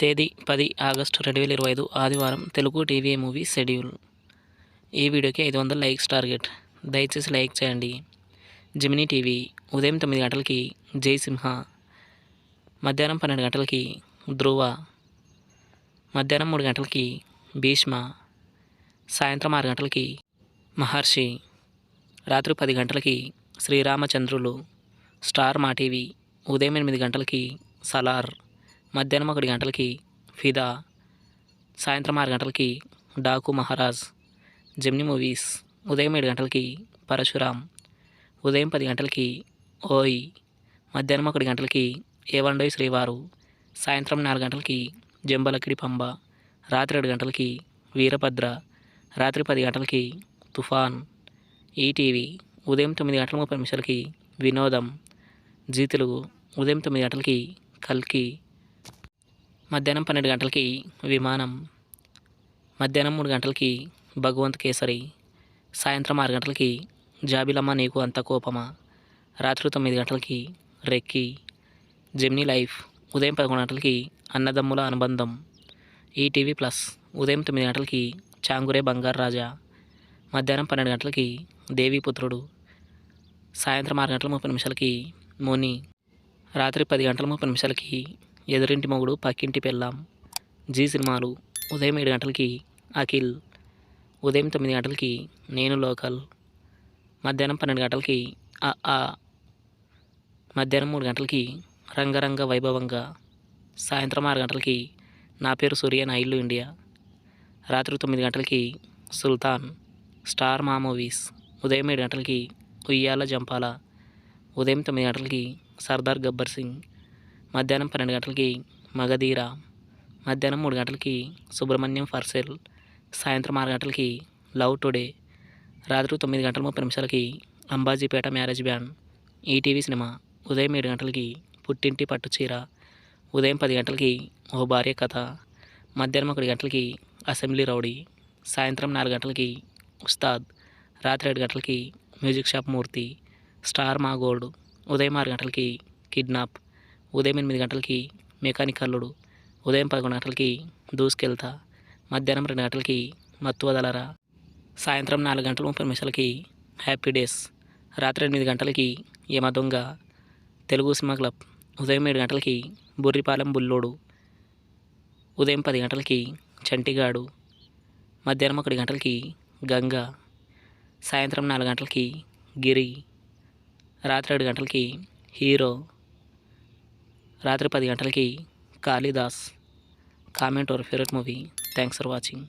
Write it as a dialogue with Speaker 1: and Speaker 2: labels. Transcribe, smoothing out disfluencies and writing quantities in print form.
Speaker 1: తేదీ 10 ఆగస్టు 2025 ఆదివారం Telugu TV movie schedule. ఈ వీడియోకి 500 లైక్స్ టార్గెట్. దయచేసి లైక్ చేయండి. జెమినీ టీవీ ఉదయం 9 గంటలకి జయసింహ, మధ్యాహ్నం 12 గంటలకి ధ్రువ, మధ్యాహ్నం 3 గంటలకి భీష్మ, సాయంత్రం 6 గంటలకి మహర్షి, రాత్రి 10 గంటలకి శ్రీరామచంద్రులు. స్టార్ మా టీవీ ఉదయం 8 గంటలకి సలార్, మధ్యాహ్నం 1 గంటలకి ఫిదా, సాయంత్రం 6 గంటలకి డాకు మహారాజ్. జెమినీ మూవీస్ ఉదయం 7 గంటలకి పరశురాం, ఉదయం 10 గంటలకి ఓయ్, మధ్యాహ్నం 1 గంటలకి ఏవండోయ్ శ్రీవారు, సాయంత్రం 4 గంటలకి జంబలకిడి పంబ, రాత్రి 7 గంటలకి వీరభద్ర, రాత్రి 10 గంటలకి తుఫాన్. ఈటీవీ ఉదయం 9:30 వినోదం. జీ తెలుగు ఉదయం 9 గంటలకి కల్కి, మధ్యాహ్నం 12 గంటలకి విమానం, మధ్యాహ్నం 3 గంటలకి భగవంత్ కేసరి, సాయంత్రం 6 గంటలకి జాబిలమ్మ నీకు అంత కోపమా, రాత్రి 9 గంటలకి రెక్కీ. జెమినీ లైఫ్ ఉదయం 11 గంటలకి అన్నదమ్ముల అనుబంధం. ఈటీవీ ప్లస్ ఉదయం 9 గంటలకి చాంగురే బంగారు రాజా, మధ్యాహ్నం 12 గంటలకి దేవీపుత్రుడు, సాయంత్రం 6 గంటల 30 ముని, రాత్రి 10 గంటల 30 ఎదురింటి మొగుడు పక్కింటి పెళ్ళాం. జీ సినిమాలు ఉదయం 7 గంటలకి అఖిల్, ఉదయం 9 గంటలకి నేను లోకల్, మధ్యాహ్నం 12 గంటలకి ఆ, మధ్యాహ్నం 3 గంటలకి రంగరంగ వైభవంగా, సాయంత్రం 6 గంటలకి నా పేరు సూర్య నా ఇల్లు ఇండియా, రాత్రి 9 గంటలకి సుల్తాన్. స్టార్ మా మూవీస్ ఉదయం 7 గంటలకి ఉయ్యాల జంపాల, ఉదయం 9 గంటలకి సర్దార్ గబ్బర్ సింగ్, మధ్యాహ్నం 12 గంటలకి మగధీర, మధ్యాహ్నం 3 గంటలకి సుబ్రహ్మణ్యం ఫర్సెల్, సాయంత్రం 6 గంటలకి లవ్ టుడే, రాత్రి 9:30 Ambajipeta marriage band. ETV cinema ఉదయం 7 గంటలకి పుట్టింటి పట్టుచీర, ఉదయం 10 గంటలకి ఓ భార్య కథ, మధ్యాహ్నం 1 గంటలకి అసెంబ్లీ రౌడీ, సాయంత్రం 4 గంటలకి ఉస్తాద్, రాత్రి 7 గంటలకి మ్యూజిక్ షాప్ మూర్తి. స్టార్ మా గోల్డ్ ఉదయం 6 గంటలకి కిడ్నాప్, ఉదయం 8 గంటలకి మెకానిక్ అల్లుడు, ఉదయం 11 గంటలకి దూసుకెళ్తా, మధ్యాహ్నం 2 గంటలకి మత్తు వదలరా, సాయంత్రం 4:30 హ్యాపీ డేస్, రాత్రి 8 గంటలకి యమ దొంగ. తెలుగు సినిమా క్లబ్ ఉదయం 7 గంటలకి బుర్రిపాలెం బుల్లోడు, ఉదయం 10 గంటలకి చంటిగాడు, మధ్యాహ్నం 1 గంటలకి గంగా, సాయంత్రం 4 గంటలకి గిరి, రాత్రి 7 గంటలకి హీరో, రాత్రి 10 గంటలకి Kalidas. Comment your favourite movie. Thanks for watching.